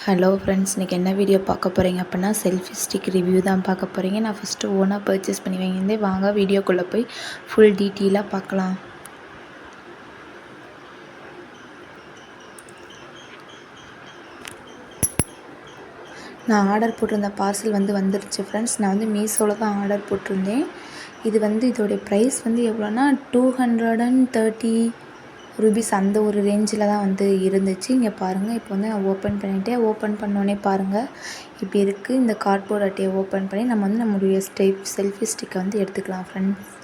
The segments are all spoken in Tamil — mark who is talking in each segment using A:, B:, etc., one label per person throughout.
A: ஹலோ ஃப்ரெண்ட்ஸ், இன்றைக்கி என்ன வீடியோ பார்க்க போகிறீங்க அப்படின்னா செல்ஃபி ஸ்டிக் ரிவ்யூ தான் பார்க்க போகிறீங்க. நான் ஃபஸ்ட்டு ஓனாக பர்ச்சேஸ் பண்ணி வாங்கியிருந்தேன். வாங்க வீடியோக்குள்ளே போய் ஃபுல் டீட்டெயிலாக பார்க்கலாம். நான் ஆர்டர் போட்டிருந்த பார்சல் வந்துருச்சு ஃப்ரெண்ட்ஸ். நான் மீஷோவில் தான் ஆர்டர் போட்டிருந்தேன். இதோடைய ப்ரைஸ் எவ்வளோன்னா 230 ரூபீஸ் அந்த ஒரு ரேஞ்சில் தான் இருந்துச்சு. இங்கே பாருங்கள், இப்போ நான் ஓப்பன் பண்ணிவிட்டேன். ஓப்பன் பண்ணோடனே பாருங்கள் இப்படி இருக்குது. இந்த கார்ட்போர்ட் அட்டையை ஓப்பன் பண்ணி நம்ம நம்மளுடைய செல்ஃபி ஸ்டிக்கை எடுத்துக்கலாம் ஃப்ரெண்ட்ஸ்.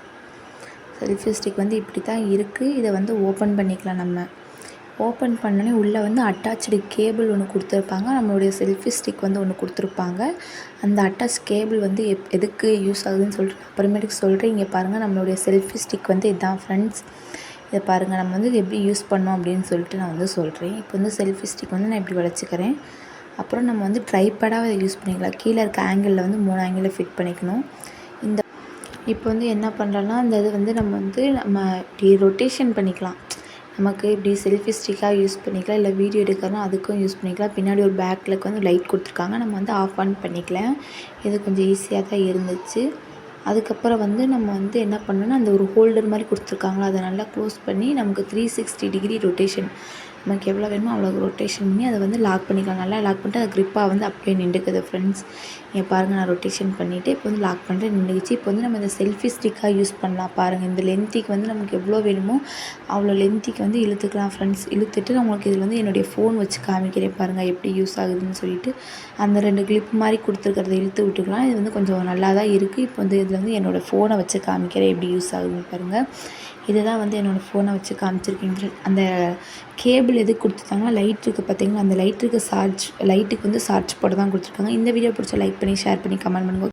A: செல்ஃபி ஸ்டிக் இப்படி தான் இருக்குது. இதை ஓப்பன் பண்ணிக்கலாம். நம்ம ஓப்பன் பண்ணோடனே உள்ளே அட்டாச்சு கேபிள் ஒன்று கொடுத்துருப்பாங்க. நம்மளுடைய செல்ஃபி ஸ்டிக் ஒன்று கொடுத்துருப்பாங்க. அந்த அட்டாச் கேபிள் எதுக்கு யூஸ் ஆகுதுன்னு சொல்லிட்டு அப்புறமேட்டுக்கு சொல்கிறேன். இங்கே பாருங்கள், நம்மளுடைய செல்ஃபி ஸ்டிக் இதுதான் ஃப்ரெண்ட்ஸ். இதை பாருங்கள், நம்ம இது எப்படி யூஸ் பண்ணோம் அப்படின்னு சொல்லிட்டு நான் சொல்கிறேன். இப்போ செல்ஃபி ஸ்டிக் நான் இப்படி வளைச்சிக்கிறேன். அப்புறம் நம்ம ட்ரைபேடாக இதை யூஸ் பண்ணிக்கலாம். கீழே இருக்க ஆங்கிளில் 3 ஆங்கிளில் ஃபிட் பண்ணிக்கணும். இப்போ என்ன பண்ணுறோன்னா அந்த இது நம்ம இப்படி ரொட்டேஷன் பண்ணிக்கலாம். நமக்கு இப்படி செல்ஃபி ஸ்டிக்காக யூஸ் பண்ணிக்கலாம், இல்லை வீடியோ எடுக்கிறோன்னா அதுக்கும் யூஸ் பண்ணிக்கலாம். பின்னாடி ஒரு பேக்கில் லைட் கொடுத்துருக்காங்க. நம்ம ஆஃப் ஆன் பண்ணிக்கலாம். இது கொஞ்சம் ஈஸியாக தான் இருந்துச்சு. அதுக்கப்புறம் நம்ம என்ன பண்ணணும்னா அந்த ஒரு ஹோல்டர் மாதிரி கொடுத்துருக்காங்களா, அதை நல்லா க்ளோஸ் பண்ணி நமக்கு 360 டிகிரி ரொட்டேஷன் நமக்கு எவ்வளோ வேணுமோ அவ்வளோ ரொட்டேஷன் பண்ணி அதை லாக் பண்ணிக்கலாம். நல்லா லாக் பண்ணிட்டு அது க்ரிப்பாக அப்படியே நின்றுக்குது ஃப்ரெண்ட்ஸ். இங்கே பாருங்கள், நான் ரொட்டேஷன் பண்ணிவிட்டு இப்போ லாக் பண்ணிட்டு நின்றுச்சு. இப்போ நம்ம இந்த செல்ஃபி ஸ்டிக்காக யூஸ் பண்ணலாம். பாருங்கள், இந்த லென்த்திக்கு நமக்கு எவ்வளோ வேணுமோ அவ்வளோ லென்த்திக்கு இழுத்துக்கலாம் ஃப்ரெண்ட்ஸ். இழுத்துட்டு நான் உங்களுக்கு இதில் என்னுடைய ஃபோன் வச்சு காமிக்கிறேன். பாருங்கள் எப்படி யூஸ் ஆகுதுன்னு சொல்லிட்டு. அந்த 2 கிளிப் மாதிரி கொடுத்துருக்கிறத இழுத்து விட்டுக்கலாம். இது கொஞ்சம் நல்லா தான் இருக்குது. இப்போ இதில் என்னோடய ஃபோனை வச்சு காமிக்கிறேன் எப்படி யூஸ் ஆகுதுன்னு பாருங்கள். இதுதான் என்னோடய ஃபோனை வச்சு காமிச்சிருக்கேன். அந்த கேபிள் எது கொடுத்துருக்காங்கன்னா லைட் இருக்குது பார்த்தீங்களா, அந்த லைட்டுக்கு சார்ஜ் போட தான் கொடுத்துருக்காங்க. இந்த வீடியோ பிடிச்ச லைக் பண்ணி ஷேர் பண்ணி கமெண்ட் பண்ணுங்கள்.